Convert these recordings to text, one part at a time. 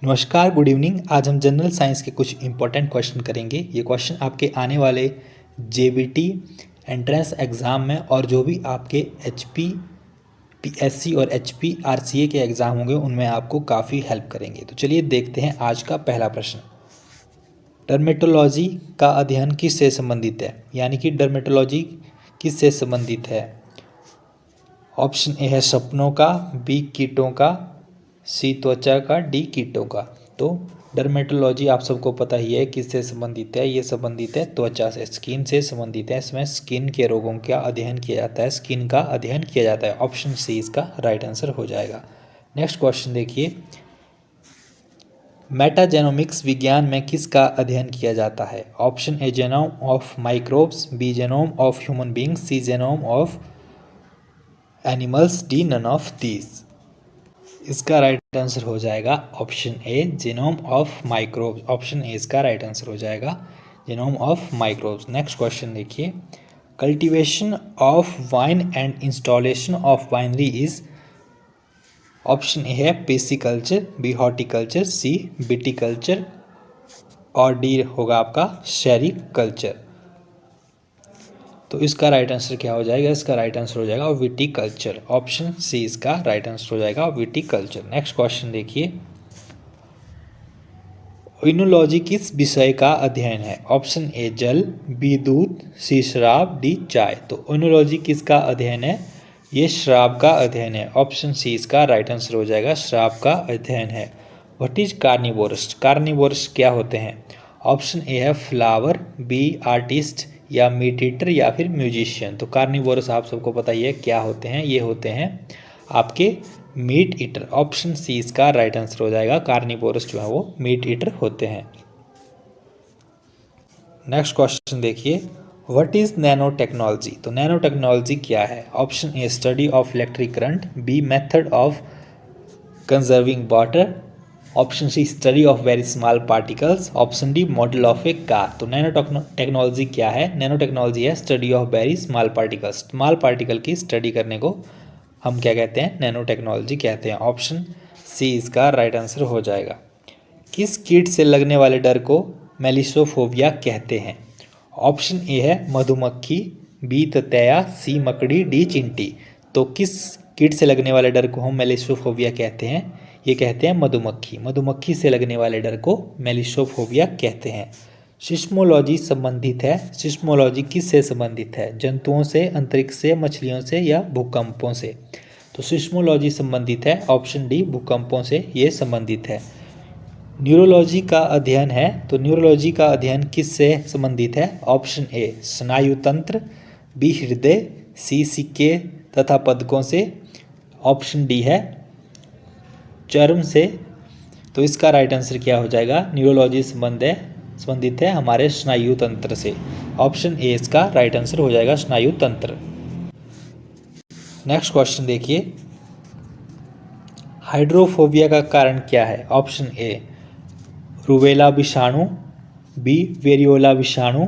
नमस्कार, good evening. आज हम जनरल साइंस के कुछ इंपॉर्टेंट क्वेश्चन करेंगे। ये क्वेश्चन आपके आने वाले जेबीटी एंट्रेंस एग्ज़ाम में और जो भी आपके एचपीपीएससी और एचपीआरसीए के एग्ज़ाम होंगे उनमें आपको काफ़ी हेल्प करेंगे। तो चलिए देखते हैं आज का पहला प्रश्न। डर्मेटोलॉजी का अध्ययन किससे संबंधित है? यानी कि डर्मेटोलॉजी किससे संबंधित है? ऑप्शन ए है सपनों का, बी कीटों का, सी त्वचा का, डी कीटों का। तो डर्मेटोलॉजी आप सबको पता ही है किससे संबंधित है। ये संबंधित है त्वचा से, स्किन से संबंधित है। इसमें स्किन के रोगों का अध्ययन किया जाता है, स्किन का अध्ययन किया जाता है। ऑप्शन सी इसका राइट आंसर हो जाएगा। नेक्स्ट क्वेश्चन देखिए, मेटाजेनोमिक्स विज्ञान में किसका अध्ययन किया जाता है? Option A genome of microbes, B genome of human beings, C genome of animals, D none of these. इसका राइट आंसर हो जाएगा option A genome of microbes. Option A इसका राइट आंसर हो जाएगा genome of microbes. Next question देखिए, cultivation of vine and installation of winery is. Option A है pisciculture, B horticulture, C viticulture और D होगा आपका सेरिकल्चर। तो इसका राइट आंसर क्या हो जाएगा? इसका राइट आंसर हो जाएगा विटिकल्चर। ऑप्शन सी इसका राइट आंसर हो जाएगा विटिकल्चर। नेक्स्ट क्वेश्चन देखिए, ओइनोलॉजी किस विषय का अध्ययन है? ऑप्शन ए जल, बी दूध, सी शराब, डी चाय। तो ओइनोलॉजी किसका अध्ययन है? ये शराब का अध्ययन है। ऑप्शन सी इसका राइट आंसर हो जाएगा शराब का अध्ययन है। What is carnivorous? कार्निवोरस क्या होते हैं? ऑप्शन ए है फ्लावर, बी आर्टिस्ट या मीट ईटर या फिर म्यूजिशियन। तो कार्निवोरस आप सबको पता ही है क्या होते हैं। ये होते हैं आपके मीट ईटर। ऑप्शन सी इसका राइट आंसर हो जाएगा। कार्निवोरस जो है वो मीट ईटर होते हैं। नेक्स्ट क्वेश्चन देखिए, व्हाट इज नैनो टेक्नोलॉजी? तो नैनो टेक्नोलॉजी क्या है? Option A study of electric current, B method of conserving water, option C study of very small particles, option D model of a car. तो nano technology क्या है? Nano technology है study of very small particles. Small particle की study करने को हम क्या कहते हैं? नैनो टेक्नोलॉजी कहते हैं। ऑप्शन सी इसका राइट आंसर हो जाएगा। किस कीट से लगने वाले डर को मेलिसोफोबिया कहते हैं? ऑप्शन ए है मधुमक्खी, बी ततैया, सी मकड़ी, डी चींटी। तो किस कीट से लगने वाले डर को हम मेलिसोफोबिया कहते हैं? ये कहते हैं मधुमक्खी। मधुमक्खी से लगने वाले डर को मेलिसोफोबिया कहते हैं। सिस्मोलॉजी संबंधित है। सिस्मोलॉजी किससे संबंधित है? जंतुओं से, अंतरिक्ष से, मछलियों से या भूकंपों से? तो सिस्मोलॉजी संबंधित है। ऑप्शन डी भूकंपों से ये संबंधित है। न्यूरोलॉजी का अध्ययन है। तो न्यूरोलॉजी का अध्ययन किससे संबंधित है? ऑप्शन ए स्नायु तंत्र, बी हृदय, सी सिक्के तथा पदकों से, ऑप्शन डी है चर्म से। तो इसका राइट आंसर क्या हो जाएगा? न्यूरोलॉजी संबंधित है हमारे स्नायु तंत्र से। ऑप्शन ए इसका राइट आंसर हो जाएगा स्नायु तंत्र। नेक्स्ट क्वेश्चन देखिए, हाइड्रोफोबिया का कारण क्या है? ऑप्शन ए रूबेला विषाणु, बी वेरियोला विषाणु,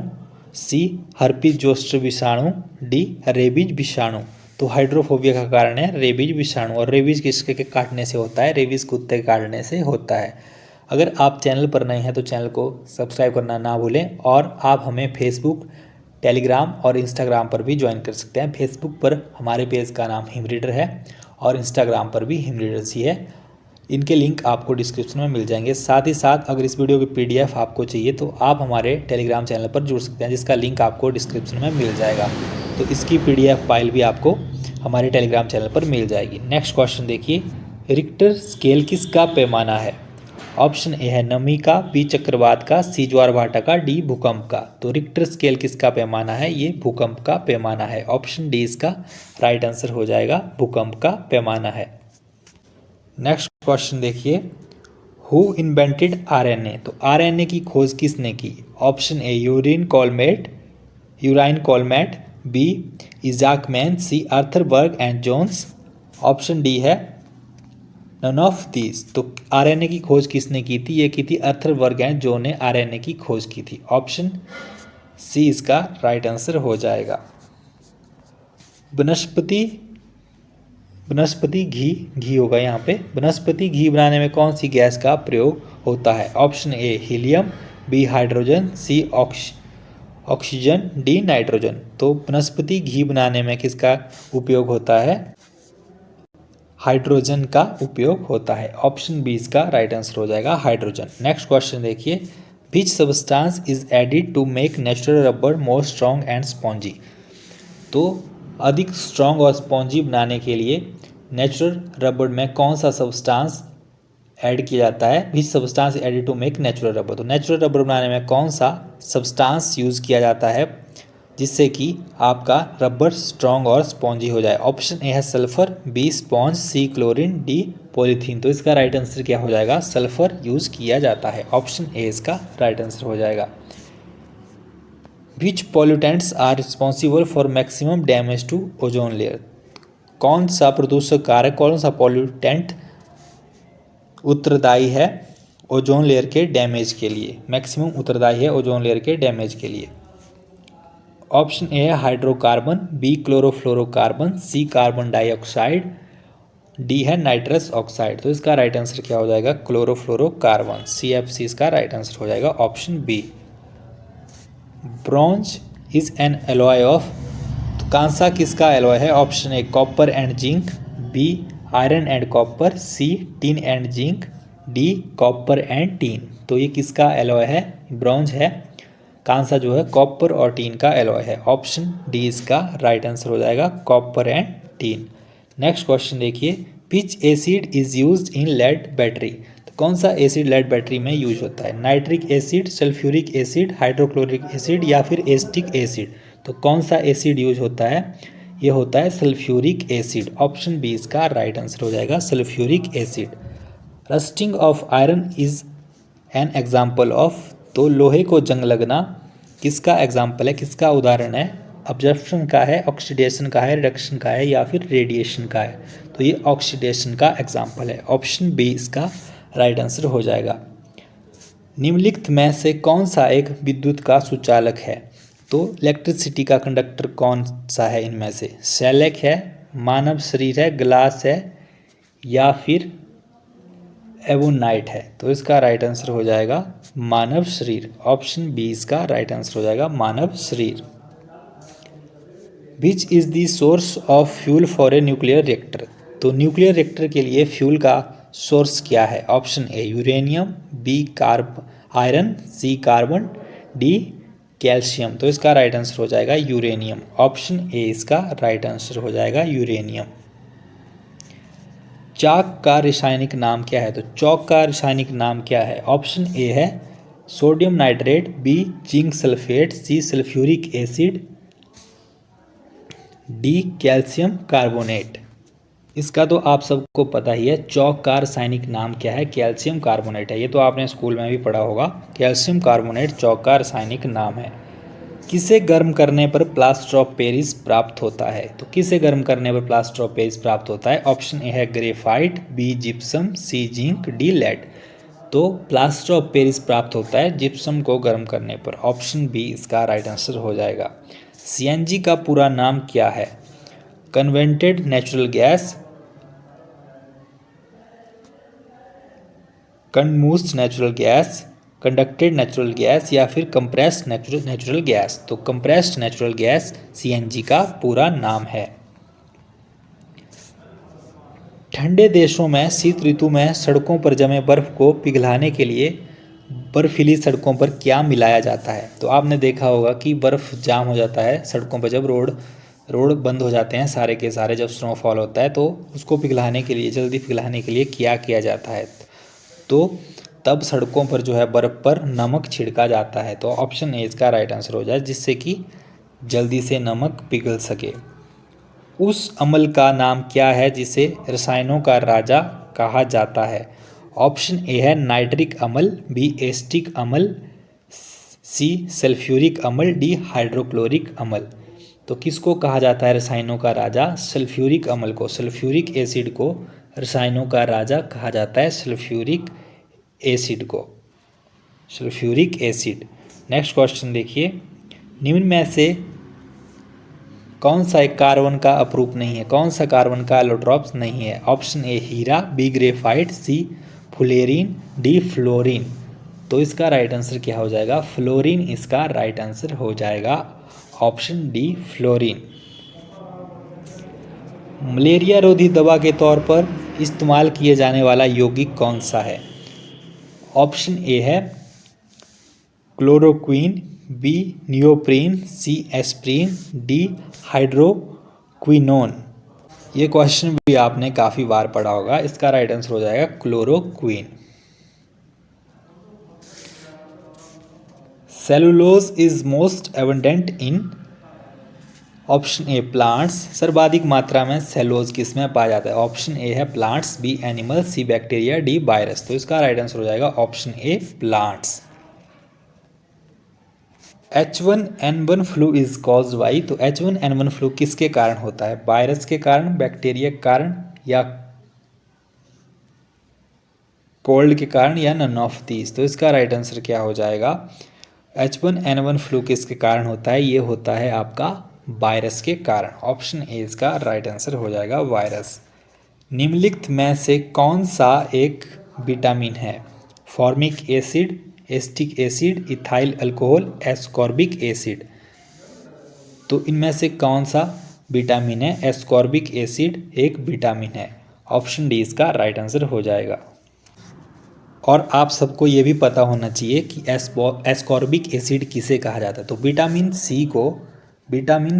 सी हर्पीज जोस्टर विषाणु, डी रेबीज विषाणु। तो हाइड्रोफोबिया का कारण है रेबीज विषाणु। और रेबीज किसके काटने से होता है? रेबीज कुत्ते के काटने से होता है। अगर आप चैनल पर नए हैं तो चैनल को सब्सक्राइब करना ना भूलें और आप हमें फेसबुक, टेलीग्राम और इंस्टाग्राम पर भी ज्वाइन कर सकते हैं। फेसबुक पर हमारे पेज का नाम हिम रीडर है और इंस्टाग्राम पर भी हिम रीडर्स ही है। इनके लिंक आपको डिस्क्रिप्शन में मिल जाएंगे। साथ ही साथ अगर इस वीडियो की पीडीएफ आपको चाहिए तो आप हमारे टेलीग्राम चैनल पर जुड़ सकते हैं, जिसका लिंक आपको डिस्क्रिप्शन में मिल जाएगा। तो इसकी पीडीएफ फाइल भी आपको हमारे टेलीग्राम चैनल पर मिल जाएगी। नेक्स्ट क्वेश्चन देखिए, रिक्टर स्केल किसका पैमाना है? ऑप्शन ए है नमी का, बी चक्रवात का, सी ज्वारभाटा का, डी भूकंप का। तो रिक्टर स्केल किसका पैमाना है? ये भूकंप का पैमाना है। ऑप्शन डी इसका राइट आंसर हो जाएगा, भूकंप का पैमाना है। नेक्स्ट क्वेश्चन देखिए, हु इन्वेंटेड आरएनए? तो आरएनए की खोज किसने की? ऑप्शन ए यूराइन कोलमेट, B Isaac man, C Arthur Berg and Jones, option D है नन ऑफ दीज। तो आरएनए की खोज किसने की थी? ये की थी आर्थर बर्ग एंड जोन ने आरएनए की खोज की थी। ऑप्शन सी इसका राइट आंसर हो जाएगा। वनस्पति घी होगा यहाँ पे। वनस्पति घी बनाने में कौन सी गैस का प्रयोग होता है? Option A helium, B hydrogen, C oxygen, D nitrogen. तो वनस्पति घी बनाने में किसका उपयोग होता है? हाइड्रोजन का उपयोग होता है। ऑप्शन बी इसका राइट आंसर हो जाएगा, हाइड्रोजन। नेक्स्ट क्वेश्चन देखिए, which substance is added to make natural rubber more strong and spongy? तो अधिक स्ट्रॉन्ग और स्पॉन्जी बनाने के लिए नेचुरल रबर में कौन सा सब्सटेंस ऐड किया जाता है? Which substance added to make natural rubber? तो नेचुरल रबर बनाने में कौन सा सब्सटेंस यूज़ किया जाता है जिससे कि आपका रबर स्ट्रॉन्ग और स्पॉन्जी हो जाए? ऑप्शन ए है सल्फर, बी स्पॉन्ज, सी क्लोरीन, डी पॉलीथीन। तो इसका राइट आंसर क्या हो जाएगा? सल्फर यूज़ किया जाता है। ऑप्शन ए इसका राइट आंसर हो जाएगा। Which pollutants are responsible for maximum damage to ozone layer? कौन सा प्रदूषक कारक, कौन सा पॉल्यूटेंट उत्तरदायी है ओजोन लेयर के डैमेज के लिए, मैक्सिमम उत्तरदायी है ओजोन लेयर के डैमेज के लिए? ऑप्शन ए है hydrocarbon, B chlorofluorocarbon, C carbon dioxide, D है नाइट्रस ऑक्साइड। तो इसका राइट आंसर क्या हो जाएगा? क्लोरोफ्लोरोकार्बन, CFC इसका राइट आंसर हो जाएगा। Option B. Bronze is an alloy of? तो कांसा किसका एलॉय है? Option A copper and zinc, B iron and copper, C tin and zinc, D copper and tin. तो ये किसका एलॉय है? ब्रॉन्ज है। कांसा जो है कॉपर और टीन का एलॉय है। ऑप्शन डी इसका राइट आंसर हो जाएगा, copper and tin. Next question देखिए, which acid is used in lead battery? तो कौन सा एसिड लेड बैटरी में यूज होता है? Nitric acid, sulphuric acid, hydrochloric acid या फिर एसिटिक एसिड? तो कौन सा एसिड यूज होता है? ये होता है सल्फ्यूरिक एसिड। ऑप्शन बी इसका राइट आंसर हो जाएगा, sulphuric acid. Rusting of iron is an example of? तो लोहे को जंग लगना किसका एग्जाम्पल है, किसका उदाहरण है? अब्जॉर्प्शन का है, ऑक्सीडेशन का है, रिडक्शन का है या फिर रेडिएशन का है? तो ये ऑक्सीडेशन का एग्जाम्पल है। ऑप्शन बी इसका राइट आंसर हो जाएगा। निम्नलिखित में से कौन सा एक विद्युत का सुचालक है? तो इलेक्ट्रिसिटी का कंडक्टर कौन सा है इनमें से? शैलक है, मानव शरीर है, ग्लास है या फिर एवोनाइट है? तो इसका राइट आंसर हो जाएगा मानव शरीर। ऑप्शन बी इसका राइट आंसर हो जाएगा, मानव शरीर। Which is the source of fuel for a nuclear reactor? तो न्यूक्लियर रिएक्टर के लिए फ्यूल का सोर्स क्या है? Option A uranium, B iron, C carbon, D calcium. तो इसका राइट आंसर हो जाएगा यूरेनियम। ऑप्शन ए इसका राइट आंसर हो जाएगा यूरेनियम। चाक का रासायनिक नाम क्या है? तो चौक का रासायनिक नाम क्या है? ऑप्शन ए है sodium nitrate, B zinc sulphate, C sulphuric acid, D calcium carbonate. इसका तो आप सबको पता ही है, चौक का रासायनिक नाम क्या है? कैल्शियम कार्बोनेट है। ये तो आपने स्कूल में भी पढ़ा होगा, कैल्शियम कार्बोनेट चौक का रासायनिक नाम है। किसे गर्म करने पर प्लास्टर ऑफ पेरिस प्राप्त होता है? तो किसे गर्म करने पर प्लास्टर ऑफ पेरिस प्राप्त होता है? ऑप्शन ए है graphite, B gypsum, C zinc, D lead. तो प्लास्टर ऑफ पेरिस प्राप्त होता है जिप्सम को गर्म करने पर। ऑप्शन बी इसका राइट आंसर हो जाएगा। CNG का पूरा नाम क्या है? Converted natural gas, consumed natural gas, conducted natural gas या फिर कंप्रेस्ड नेचुरल गैस? तो कंप्रेस्ड नेचुरल गैस CNG का पूरा नाम है। ठंडे देशों में शीत ऋतु में सड़कों पर जमे बर्फ को पिघलाने के लिए बर्फीली सड़कों पर क्या मिलाया जाता है? तो आपने देखा होगा कि बर्फ़ जाम हो जाता है सड़कों पर, जब रोड बंद हो जाते हैं सारे के सारे, जब स्नोफॉल होता है तो उसको पिघलाने के लिए, जल्दी पिघलाने के लिए क्या किया जाता है? तो तब सड़कों पर जो है बर्फ़ पर नमक छिड़का जाता है। तो ऑप्शन ए इसका राइट आंसर हो जाए, जिससे कि जल्दी से नमक पिघल सके। उस अमल का नाम क्या है जिसे रसायनों का राजा कहा जाता है? ऑप्शन ए है नाइट्रिक अम्ल, बी एसिटिक अम्ल, सी सल्फ्यूरिक अम्ल, डी हाइड्रोक्लोरिक अम्ल। तो किसको कहा जाता है रसायनों का राजा? सल्फ्यूरिक अम्ल को, सल्फ्यूरिक एसिड को रसायनों का राजा कहा जाता है, सल्फ्यूरिक एसिड को, सल्फ्यूरिक एसिड। नेक्स्ट क्वेश्चन देखिए, निम्न में से कौन सा एक कार्बन का अपरूप नहीं है, कौन सा कार्बन का एलोट्रॉप्स नहीं है? ऑप्शन ए हीरा, B graphite, C fullerene, D fluorine. तो इसका राइट आंसर क्या हो जाएगा? फ्लोरीन इसका राइट आंसर हो जाएगा, ऑप्शन डी फ्लोरीन। मलेरिया रोधी दवा के तौर पर इस्तेमाल किए जाने वाला यौगिक कौन सा है? ऑप्शन ए है क्लोरोक्वीन, बी नियोप्रीन, सी एस्प्रीन, डी हाइड्रोक्विनोन। ये क्वेश्चन भी आपने काफ़ी बार पढ़ा होगा। इसका राइट आंसर हो जाएगा chloroquine. Cellulose is most abundant in, option A plants. सर्वाधिक मात्रा में सेलुलोज किस में पाया जाता है? ऑप्शन ए है प्लांट्स, बी एनिमल, सी बैक्टीरिया, डी वायरस। तो इसका राइट आंसर हो जाएगा option A plants. H1N1 flu is caused by, तो H1N1 फ्लू किसके कारण होता है? वायरस के कारण, बैक्टीरिया के कारण, या कोल्ड के कारण, या नन ऑफ दीज। तो इसका राइट आंसर क्या हो जाएगा? H1N1 फ्लू किसके कारण होता है? ये होता है आपका वायरस के कारण। ऑप्शन ए इसका राइट आंसर हो जाएगा वायरस। निम्नलिखित में से कौन सा एक विटामिन है? Formic acid, acetic acid, ethyl alcohol, ascorbic acid. तो इनमें से कौन सा विटामिन है? एस्कॉर्बिक एसिड एक विटामिन है। ऑप्शन डी इसका राइट आंसर हो जाएगा। और आप सबको ये भी पता होना चाहिए कि एस्कॉर्बिक एसिड किसे कहा जाता है। तो विटामिन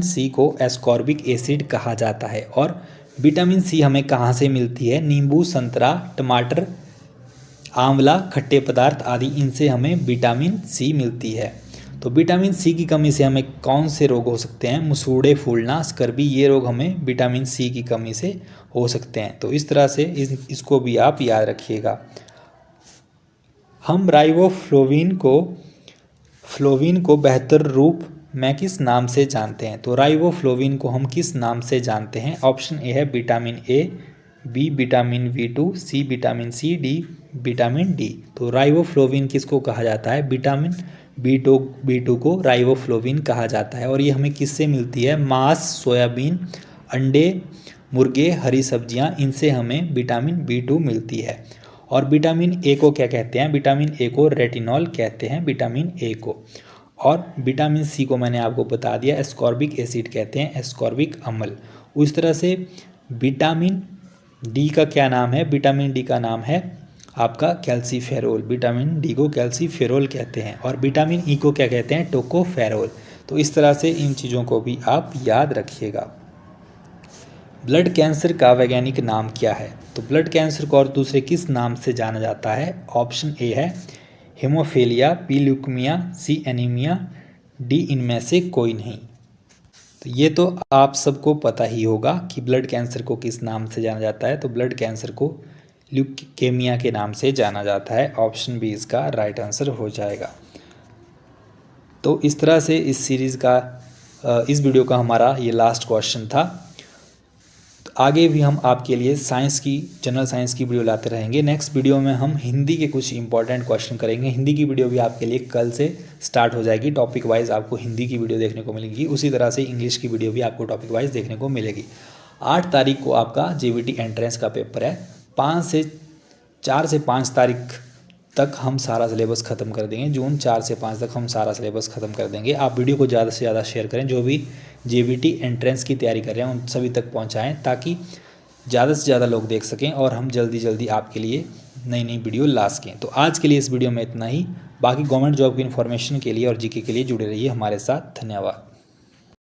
सी को एस्कॉर्बिक एसिड कहा जाता है। और विटामिन सी हमें कहाँ से मिलती है? नींबू, संतरा, टमाटर, आंवला, खट्टे पदार्थ आदि, इनसे हमें विटामिन सी मिलती है। तो विटामिन सी की कमी से हमें कौन से रोग हो सकते हैं? मसूड़े फूलना, स्कर्वी, ये रोग हमें विटामिन सी की कमी से हो सकते हैं। तो इस तरह से इसको भी आप याद रखिएगा। हम राइबोफ्लोविन को बेहतर रूप में किस नाम से जानते हैं? तो राइबोफ्लोविन को हम किस नाम से जानते हैं? ऑप्शन ए है vitamin A, B vitamin B2, C vitamin C, D vitamin D. तो राइबोफ्लोविन किसको कहा जाता है? विटामिन B2 को राइबोफ्लोविन कहा जाता है। और ये हमें किससे मिलती है? मांस, सोयाबीन, अंडे, मुर्गे, हरी सब्जियां, इनसे हमें विटामिन B2 मिलती है। और विटामिन ए को क्या कहते हैं? विटामिन ए को रेटिनॉल कहते हैं, विटामिन ए को। और विटामिन सी को मैंने आपको बता दिया, एस्कॉर्बिक एसिड कहते हैं, एस्कॉर्बिक अम्ल। उस तरह से विटामिन डी का क्या नाम है? विटामिन डी का नाम है आपका कैल्सीफेरोल। विटामिन डी को कैल्सीफेरोल कहते हैं। और विटामिन ई को क्या कहते हैं? टोकोफेरोल। तो इस तरह से इन चीज़ों को भी आप याद रखिएगा। ब्लड कैंसर का वैज्ञानिक नाम क्या है? तो ब्लड कैंसर को और दूसरे किस नाम से जाना जाता है? ऑप्शन ए है हेमोफीलिया, बी ल्यूकेमिया, सी एनीमिया, डी इनमें से कोई नहीं। तो ये तो आप सबको पता ही होगा कि ब्लड कैंसर को किस नाम से जाना जाता है। तो ब्लड कैंसर को ल्यूकेमिया के नाम से जाना जाता है। ऑप्शन बी इसका राइट आंसर हो जाएगा। तो इस तरह से इस सीरीज़ का इस वीडियो का हमारा ये लास्ट क्वेश्चन था। आगे भी हम आपके लिए जनरल साइंस की वीडियो लाते रहेंगे। नेक्स्ट वीडियो में हम हिंदी के कुछ इंपॉर्टेंट क्वेश्चन करेंगे। हिंदी की वीडियो भी आपके लिए कल से स्टार्ट हो जाएगी। टॉपिक वाइज आपको हिंदी की वीडियो देखने को मिलेगी। उसी तरह से इंग्लिश की वीडियो भी आपको टॉपिक वाइज देखने को मिलेगी। 8 तारीख को आपका JBT एंट्रेंस का पेपर है। 4 से 5 तारीख तक हम सारा सिलेबस ख़त्म कर देंगे। जून 4 से 5 तक हम सारा सिलेबस ख़त्म कर देंगे। आप वीडियो को ज़्यादा से ज़्यादा शेयर करें। जो भी JBT एंट्रेंस की तैयारी कर रहे हैं उन सभी तक पहुंचाएं, ताकि ज़्यादा से ज़्यादा लोग देख सकें और हम जल्दी आपके लिए नई वीडियो ला सकें। तो आज के लिए इस वीडियो में इतना ही। बाकी गवर्नमेंट जॉब की इन्फॉर्मेशन के लिए और GK के लिए जुड़े रहिए हमारे साथ। धन्यवाद।